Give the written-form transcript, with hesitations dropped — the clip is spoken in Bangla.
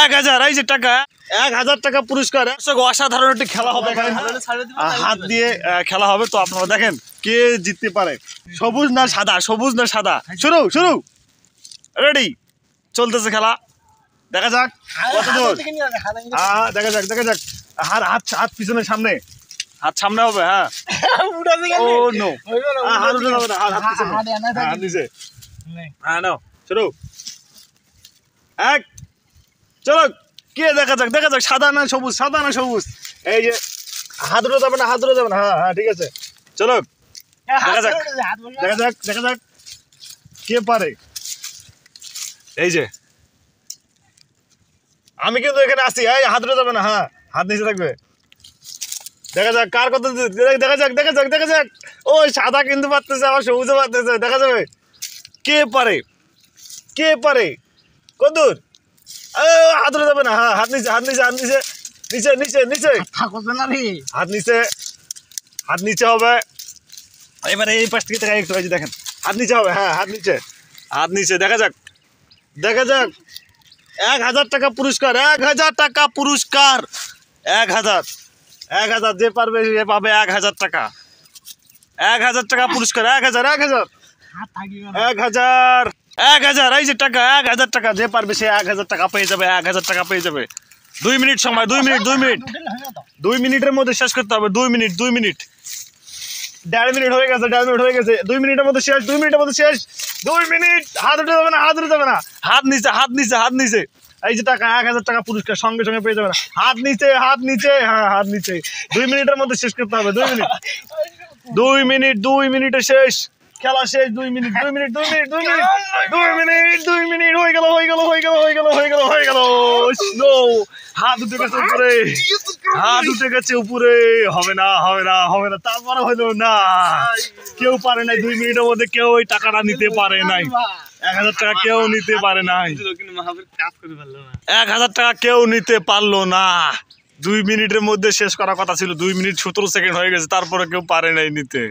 1000 এই যে টাকা 1000 টাকা পুরস্কার। অসাধারণ একটি খেলা হবে এখানে, হাত দিয়ে খেলা হবে। তো আপনারা দেখেন কে জিততে পারে। সবুজ না সাদা, সবুজ না সাদা। শুরু শুরু, রেডি, চলতেছে খেলা। দেখা যাক কত দূর। দেখা যাক দেখা যাক। হাত হাত পিছনে সামনে, হাত সামনে হবে। হ্যাঁ ও নো, হাত উঠে যাবে না, হাত পিছনে, হাত নিচে। হ্যাঁ নাও শুরু। এক, চলো কে দেখা যাক, দেখা যাক সাদা না সবুজ, সাদা না সবুজ। এই যে হাত উঠে যাবে না, হাত উঠে যাবে না। হ্যাঁ হ্যাঁ ঠিক আছে, চলো দেখা যাক দেখা যাক দেখা যাক কে পারে। এই যে আমি কিন্তু এখানে আসি, এই হাত উঠে যাবে না। হ্যাঁ হাত নিচে থাকবে। দেখা যাক কার কত, দেখা যাক দেখা যাক দেখা যাক। ওই সাদা কিন্তু পারতেছে, আবার সবুজও পারতেছে। দেখা যাবে কে পারে, কে পারে, কত দূর। হাত উঠে যাবে না। হ্যাঁ হাত নিচে, হাত নিচে, হাত নিচে, নিচে নিচে নিচে, হাত নিচে, হাত নিচে হবে। এবারে এই পাশ থেকে একটু দেখেন, হাত নিচে হবে। হ্যাঁ হাত নিচে, হাত নিচে। দেখা যাক দেখা যাক। 1000 টাকা পুরস্কার, 1000 টাকা পুরস্কার, 1000 1000 যে পারবে সে পাবে 1000 টাকা, 1000 টাকা পুরস্কার। 1000 1000 1000 1000 এই যে টাকা, 1000 টাকা যে পারবে সে 1000 টাকা পেয়ে যাবে, 1000 টাকা পেয়ে যাবে। 2 মিনিট সময়, 2 মিনিট 2 মিনিট 2 মিনিটের মধ্যে শেষ করতে হবে। 2 মিনিট 2 মিনিট, 1.5 মিনিট হয়ে গেছে, 1.5 মিনিট হয়ে গেছে। 2 মিনিটের মধ্যে শেষ, 2 মিনিটের মধ্যে শেষ। 2 মিনিট, হাত উঠে যাবে না, হাত উঠে যাবে না, হাত নিচে, হাত নিচে, হাত নিচে। এই যে টাকা, 1000 টাকা পুরস্কার সঙ্গে সঙ্গে পেয়ে যাবে না। হাত নিচে, হাত নিচে, হ্যাঁ হাত নিচে। 2 মিনিটের মধ্যে শেষ করতে হবে। 2 মিনিট 2 মিনিট 2 মিনিটে শেষ, খেলা শেষ। 2 minute 2 minute 2 minute 2 minute 2 minute 2 minute হয়ে গেল, হয়ে গেল, হয়ে গেল, হয়ে গেল, হয়ে গেল, হয়ে গেল। নো, হাত উঠে গেছে উপরে, হাত উঠে গেছে উপরে। হবে না হবে না হবে না, তারপরে হইলো না। কেউ পারে নাই 2 মিনিটের মধ্যে, কেউ ওই টাকাটা নিতে পারে নাই। 1000 টাকা কেউ নিতে পারে নাই, 1000 টাকা কেউ নিতে পারলো না। 2 মিনিটের মধ্যে শেষ করার কথা ছিল, 2 মিনিট 17 সেকেন্ড হয়ে গেছে, তারপরে কেউ পারে নাই নিতে।